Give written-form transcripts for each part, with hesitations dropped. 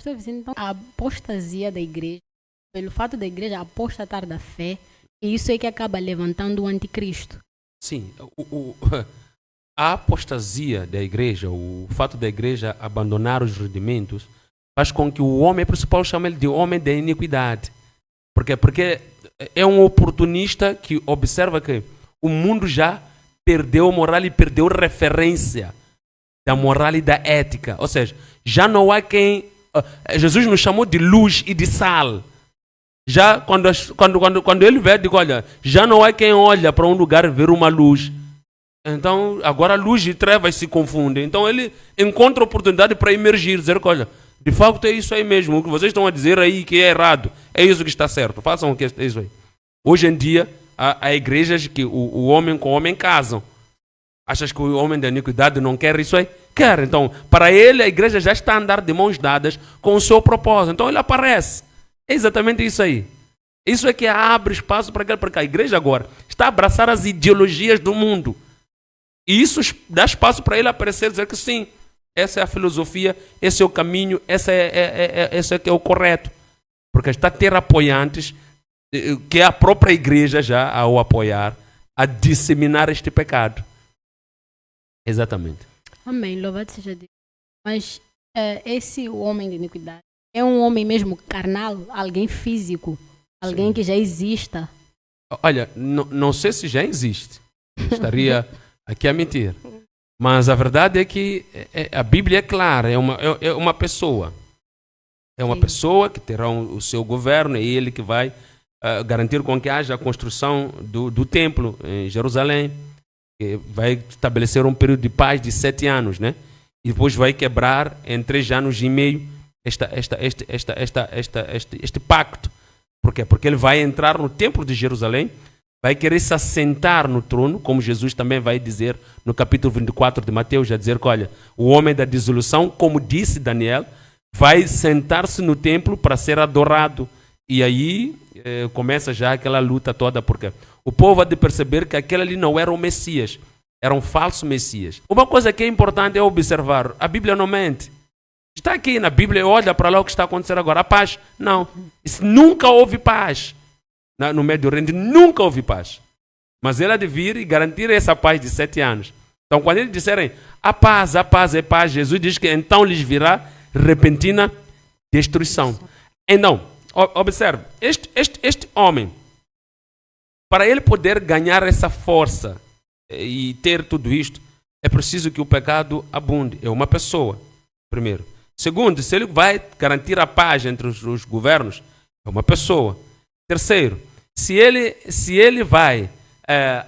Pastor Vicente, então, a apostasia da igreja, pelo fato da igreja apostatar da fé, e isso é que acaba levantando o anticristo. Sim, a apostasia da igreja, o fato da igreja abandonar os rudimentos, faz com que o homem, por isso Paulo chama ele de homem da iniquidade. Por quê? Porque é um oportunista que observa que o mundo já perdeu a moral e perdeu referência da moral e da ética. Ou seja, já não há quem... Jesus nos chamou de luz e de sal. Já quando ele vê, digo, olha, já não há quem olha para um lugar ver uma luz. Então, agora luz e trevas se confundem. Então ele encontra oportunidade para emergir, dizer que, olha, de facto é isso aí mesmo. O que vocês estão a dizer aí que é errado, é isso que está certo. Façam o que é isso aí. Hoje em dia, há igrejas que o homem com o homem casam. Achas que o homem da iniquidade não quer isso aí? Quer. Então, para ele, a igreja já está a andar de mãos dadas com o seu propósito. Então, ele aparece. É exatamente isso aí. Isso é que abre espaço para aquela, porque a igreja agora está a abraçar as ideologias do mundo. E isso dá espaço para ele aparecer e dizer que sim, essa é a filosofia, esse é o caminho, esse é que é o correto. Porque está a ter apoiantes, que é a própria igreja já a o apoiar, a disseminar este pecado. Exatamente. Amém, louvado seja Deus. Mas esse homem de iniquidade é um homem mesmo carnal, alguém físico, alguém que já exista? Olha, não sei se já existe. Estaria aqui a mentir. Mas a verdade é que a Bíblia é clara, é uma pessoa. É uma pessoa que terá o seu governo, é ele que vai garantir com que haja a construção do templo em Jerusalém, que vai estabelecer um período de paz de 7 anos, né? E depois vai quebrar em 3 anos e meio este pacto. Por quê? Porque ele vai entrar no templo de Jerusalém, vai querer se assentar no trono, como Jesus também vai dizer no capítulo 24 de Mateus, já dizer que, olha, o homem da dissolução, como disse Daniel, vai sentar-se no templo para ser adorado. E aí começa já aquela luta toda, porque o povo há de perceber que aquele ali não era o Messias, era um falso Messias. Uma coisa que é importante é observar, a Bíblia não mente. Está aqui na Bíblia, olha para lá o que está acontecendo agora. A paz, não. Nunca houve paz. No Médio Oriente nunca houve paz. Mas ele há de vir e garantir essa paz de 7 anos. Então, quando eles disserem a paz é paz, Jesus diz que então lhes virá repentina destruição. Então, observe, este homem, para ele poder ganhar essa força e ter tudo isto, é preciso que o pecado abunde. É uma pessoa, primeiro. Segundo, se ele vai garantir a paz entre os governos, é uma pessoa. Terceiro, se ele vai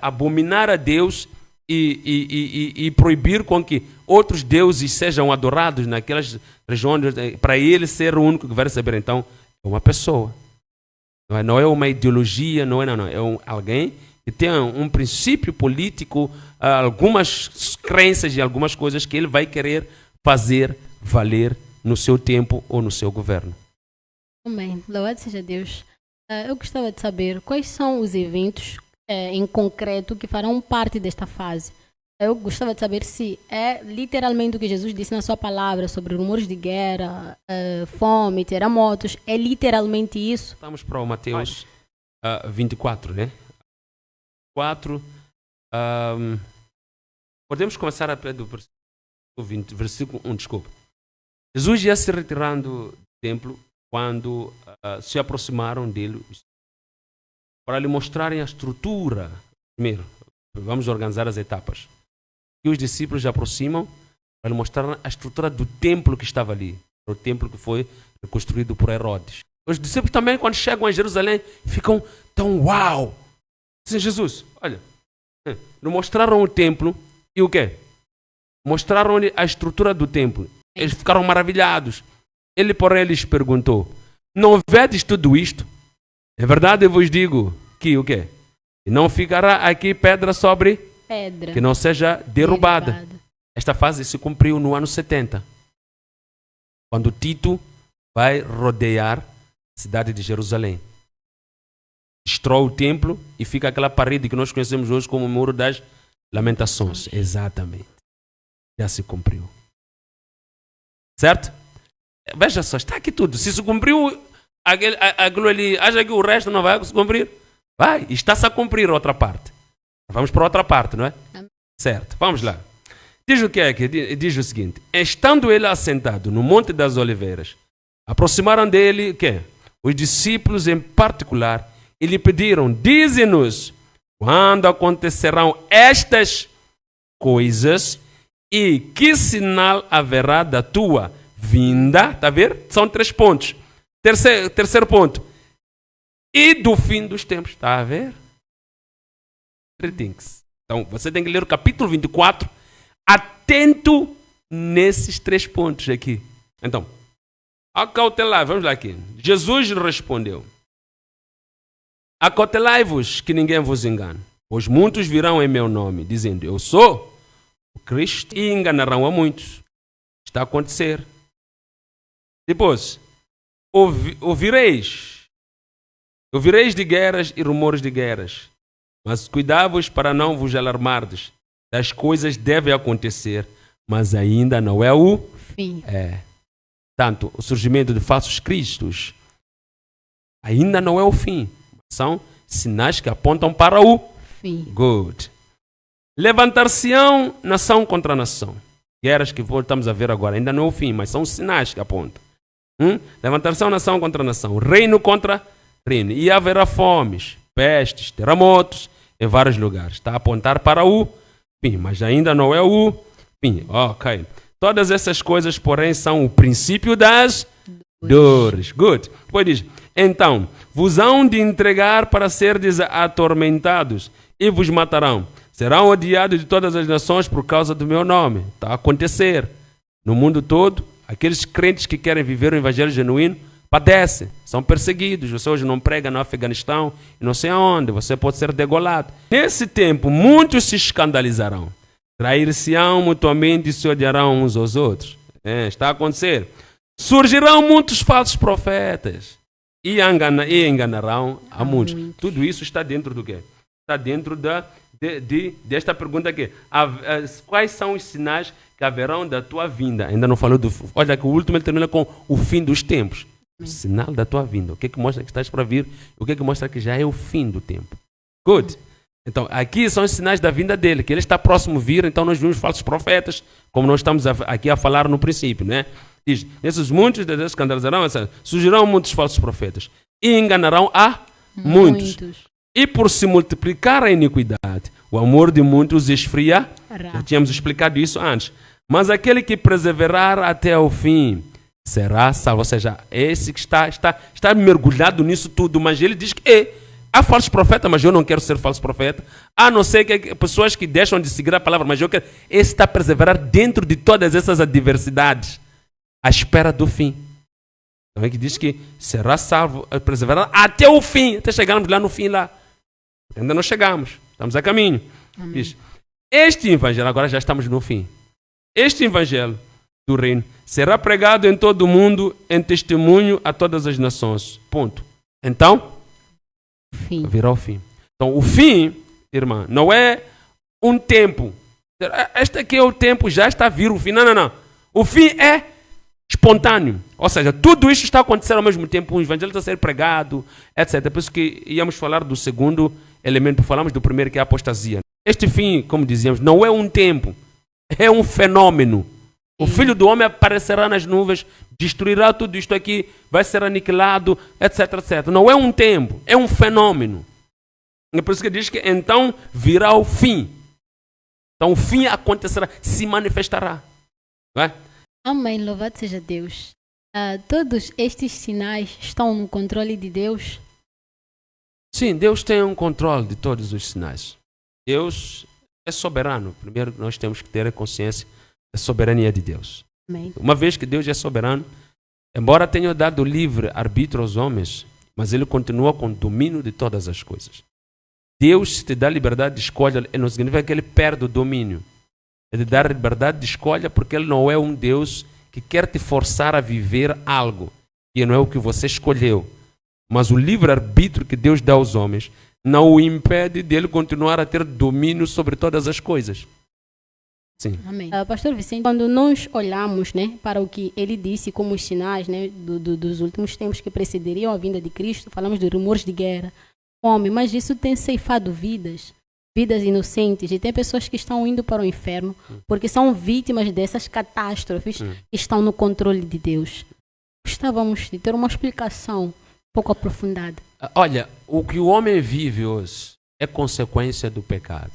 abominar a Deus e proibir com que outros deuses sejam adorados naquelas regiões, para ele ser o único que vai receber, então, é uma pessoa. Não é uma ideologia, não. É alguém que tem um princípio político, algumas crenças e algumas coisas que ele vai querer fazer valer no seu tempo ou no seu governo. Amém. Louvado seja Deus. Eu gostava de saber quais são os eventos em concreto que farão parte desta fase. Eu gostava de saber se é literalmente o que Jesus disse na sua palavra sobre rumores de guerra, fome, terremotos. É literalmente isso? Estamos para o Mateus 24, né? 4. Podemos começar a do versículo 1, desculpa. Jesus ia se retirando do templo quando se aproximaram dele para lhe mostrarem a estrutura. Primeiro, vamos organizar as etapas. E os discípulos se aproximam para lhe mostrar a estrutura do templo que estava ali, o templo que foi reconstruído por Herodes. Os discípulos também, quando chegam a Jerusalém, ficam tão uau! Dizem, Jesus, olha, lhe mostraram o templo e o quê? Mostraram-lhe a estrutura do templo. Eles ficaram maravilhados. Ele, porém, lhes perguntou, não vedes tudo isto? É verdade, eu vos digo que o quê? Não ficará aqui pedra sobre pedra, que não seja derrubada. Esta fase se cumpriu no ano 70, quando Tito vai rodear a cidade de Jerusalém. Destrói o templo e fica aquela parede que nós conhecemos hoje como o Muro das Lamentações. Exatamente. Já se cumpriu. Certo? Veja só, está aqui tudo. Se cumpriu aquilo ali, acha que o resto não vai se cumprir? Vai, está-se a cumprir a outra parte. Vamos para a outra parte, não é? Certo, vamos lá. Diz o que é que? Diz o seguinte: estando ele assentado no Monte das Oliveiras, aproximaram dele, que? Os discípulos em particular, e lhe pediram: dize-nos, quando acontecerão estas coisas e que sinal haverá da tua vinda? Está a ver? São 3 pontos. Terceiro ponto. E do fim dos tempos. Está a ver? 3 things. Então, você tem que ler o capítulo 24 atento nesses 3 pontos aqui. Então, acautelai, vamos lá aqui. Jesus respondeu: acautelai-vos que ninguém vos engane, pois muitos virão em meu nome, dizendo: eu sou o Cristo, e enganarão a muitos. Está a acontecer. Depois, ouvireis de guerras e rumores de guerras, mas cuidai-vos para não vos alarmardes. As coisas devem acontecer, mas ainda não é o fim. Tanto o surgimento de falsos cristos ainda não é o fim. São sinais que apontam para o fim. Good. Levantar-se-ão nação contra nação. Guerras que voltamos a ver agora ainda não é o fim, mas são sinais que apontam. Levantar-se-ão nação contra nação, reino contra reino. E haverá fomes, pestes, terremotos em vários lugares. Está a apontar para o fim, mas ainda não é o fim. Ok. Todas essas coisas, porém, são o princípio das dores. Good. Depois diz: então, vos hão de entregar para serdes atormentados e vos matarão. Serão odiados de todas as nações por causa do meu nome. Está a acontecer. No mundo todo, aqueles crentes que querem viver o evangelho genuíno padecem, são perseguidos. Você hoje não prega no Afeganistão e não sei aonde, você pode ser degolado. Nesse tempo, muitos se escandalizarão, trair-se-ão mutuamente e se odiarão uns aos outros. Está a acontecer. Surgirão muitos falsos profetas e enganarão a muitos. Tudo isso está dentro do quê? Está dentro desta pergunta aqui. Quais são os sinais que haverão da tua vinda? Ainda não falou do... Olha que o último ele termina com o fim dos tempos. O sinal da tua vinda. O que é que mostra que estás para vir? O que é que mostra que já é o fim do tempo? Good. Então, aqui são os sinais da vinda dele, que ele está próximo a vir. Então, nós vimos falsos profetas, como nós estamos aqui a falar no princípio, né? Diz: esses muitos escandalizarão, surgirão muitos falsos profetas e enganarão a muitos. E por se multiplicar a iniquidade, o amor de muitos esfriará. Já tínhamos explicado isso antes. Mas aquele que perseverar até o fim será salvo. Ou seja, esse que está mergulhado nisso tudo, mas ele diz que há falsos profetas, mas eu não quero ser falso profeta. A não ser que pessoas que deixam de seguir a palavra, mas eu quero. Esse está a perseverar dentro de todas essas adversidades, à espera do fim. Então é que diz que será salvo, perseverar até o fim, até chegarmos lá no fim lá. Ainda não chegamos, estamos a caminho. Diz: este evangelho, agora já estamos no fim. Este evangelho do reino será pregado em todo o mundo em testemunho a todas as nações. Ponto. Então, virá o fim. Então, o fim, irmã, não é um tempo. Este aqui é o tempo, já está a vir o fim. Não. O fim é espontâneo. Ou seja, tudo isso está acontecendo ao mesmo tempo. O evangelho está a ser pregado, etc. Por isso que íamos falar do segundo elemento. Falamos do primeiro, que é a apostasia. Este fim, como dizíamos, não é um tempo. É um fenômeno. O Filho do Homem aparecerá nas nuvens, destruirá tudo isto aqui, vai ser aniquilado, etc, etc. Não é um tempo, é um fenômeno. É por isso que diz que então virá o fim. Então o fim acontecerá, se manifestará. Não é? Amém, louvado seja Deus. Todos estes sinais estão no controle de Deus? Sim, Deus tem um controle de todos os sinais. Deus é soberano. Primeiro nós temos que ter a consciência da soberania de Deus. Amém. Uma vez que Deus é soberano, embora tenha dado livre arbítrio aos homens, mas ele continua com domínio de todas as coisas. Deus, se te dá liberdade de escolha, não significa que ele perde o domínio. Ele dá liberdade de escolha porque ele não é um Deus que quer te forçar a viver algo que não é o que você escolheu. Mas o livre-arbítrio que Deus dá aos homens não o impede de ele continuar a ter domínio sobre todas as coisas. Sim. Amém. Pastor Vicente, quando nós olhamos, né, para o que ele disse como os sinais, né, dos últimos tempos que precederiam a vinda de Cristo, falamos de rumores de guerra, fome, mas isso tem ceifado vidas inocentes, e tem pessoas que estão indo para o inferno porque são vítimas dessas catástrofes que estão no controle de Deus. Gostávamos de ter uma explicação um pouco aprofundada. Olha, o que o homem vive hoje é consequência do pecado.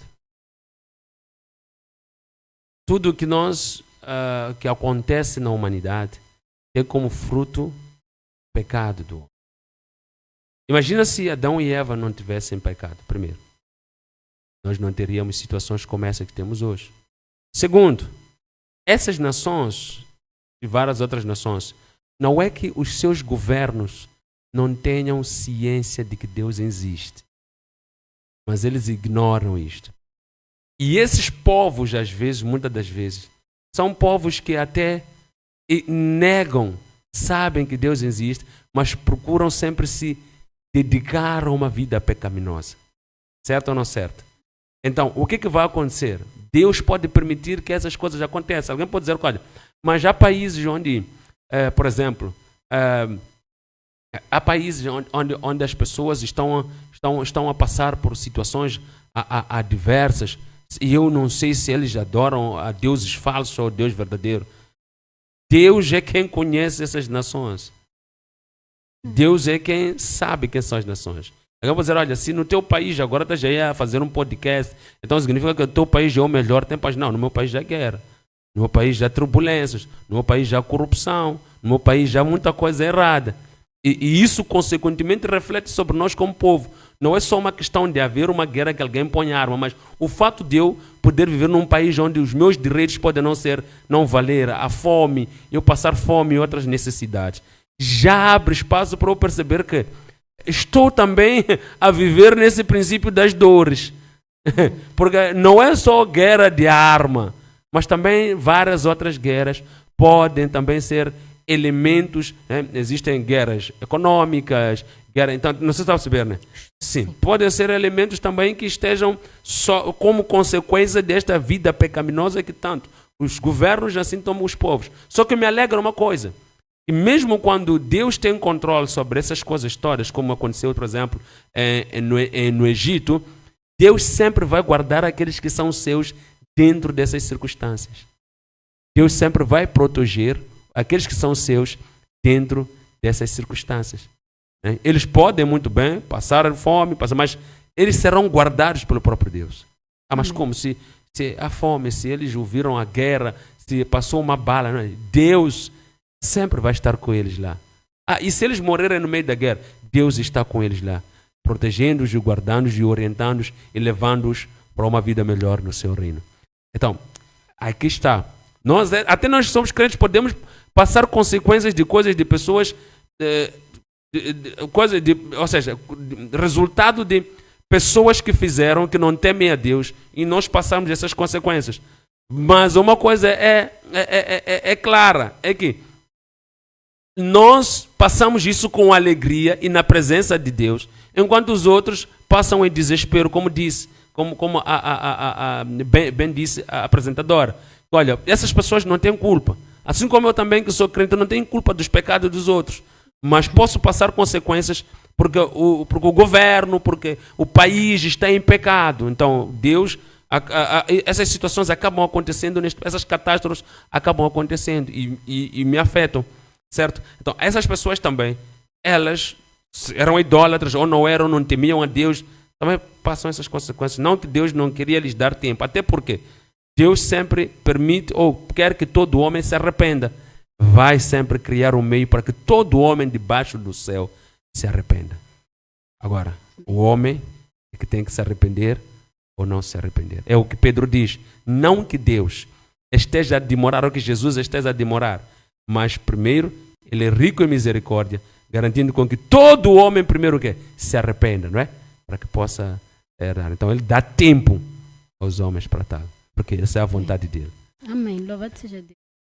Tudo que que acontece na humanidade tem como fruto o pecado do homem. Imagina se Adão e Eva não tivessem pecado, primeiro. Nós não teríamos situações como essa que temos hoje. Segundo, essas nações e várias outras nações, não é que os seus governos não tenham ciência de que Deus existe, mas eles ignoram isto. E esses povos, às vezes, muitas das vezes, são povos que até negam, sabem que Deus existe, mas procuram sempre se dedicar a uma vida pecaminosa. Certo ou não certo? Então, o que vai acontecer? Deus pode permitir que essas coisas aconteçam. Alguém pode dizer, olha, mas há países onde, por exemplo, há países onde as pessoas estão a passar por situações adversas, e eu não sei se eles adoram a deuses falsos ou Deus verdadeiro. Deus é quem conhece essas nações. Deus é quem sabe quem são as nações. Eu vou dizer, olha, se no teu país agora está já a fazer um podcast, então significa que o teu país já é o melhor, tem paz. Não, no meu país já é guerra. No meu país já há turbulências. No meu país já há corrupção. No meu país já há muita coisa errada. E isso, consequentemente, reflete sobre nós como povo. Não é só uma questão de haver uma guerra que alguém põe arma, mas o fato de eu poder viver num país onde os meus direitos podem não valer, a fome, eu passar fome e outras necessidades, já abre espaço para eu perceber que estou também a viver nesse princípio das dores. Porque não é só guerra de arma, mas também várias outras guerras podem também ser elementos, né? Existem guerras econômicas, então, não sei se está a perceber, né? Sim, podem ser elementos também que estejam só como consequência desta vida pecaminosa que tanto os governos assim tomam os povos. Só que me alegra uma coisa, e mesmo quando Deus tem controle sobre essas coisas todas, como aconteceu, por exemplo, no Egito, Deus sempre vai guardar aqueles que são seus dentro dessas circunstâncias. Deus sempre vai proteger aqueles que são seus dentro dessas circunstâncias. Eles podem muito bem passar fome, mas eles serão guardados pelo próprio Deus. Mas como? Se há fome, se eles ouviram a guerra, se passou uma bala, não é? Deus sempre vai estar com eles lá. E se eles morrerem no meio da guerra, Deus está com eles lá, protegendo-os, guardando-os e orientando-os e levando-os para uma vida melhor no seu reino. Então, aqui está. Até nós somos crentes, podemos passar consequências de coisas de pessoas, ou seja, resultado de pessoas que fizeram, que não temem a Deus, e nós passamos essas consequências. Mas uma coisa é clara, é que nós passamos isso com alegria e na presença de Deus, enquanto os outros passam em desespero, como bem disse a apresentadora. Olha, essas pessoas não têm culpa. Assim como eu também, que sou crente, não tenho culpa dos pecados dos outros. Mas posso passar consequências porque o governo, porque o país está em pecado. Então, Deus, essas situações acabam acontecendo, essas catástrofes acabam acontecendo e me afetam, certo? Então, essas pessoas também, elas eram idólatras ou não eram, não temiam a Deus, também passam essas consequências. Não que Deus não queria lhes dar tempo, até porque Deus sempre permite ou quer que todo homem se arrependa. Vai sempre criar um meio para que todo homem debaixo do céu se arrependa. Agora, o homem é que tem que se arrepender ou não se arrepender. É o que Pedro diz. Não que Deus esteja a demorar ou que Jesus esteja a demorar, mas primeiro, ele é rico em misericórdia, garantindo com que todo homem primeiro que se arrependa, não é? Para que possa errar. Então ele dá tempo aos homens para tal, porque essa é a vontade dele. Amém. Louvado seja Deus.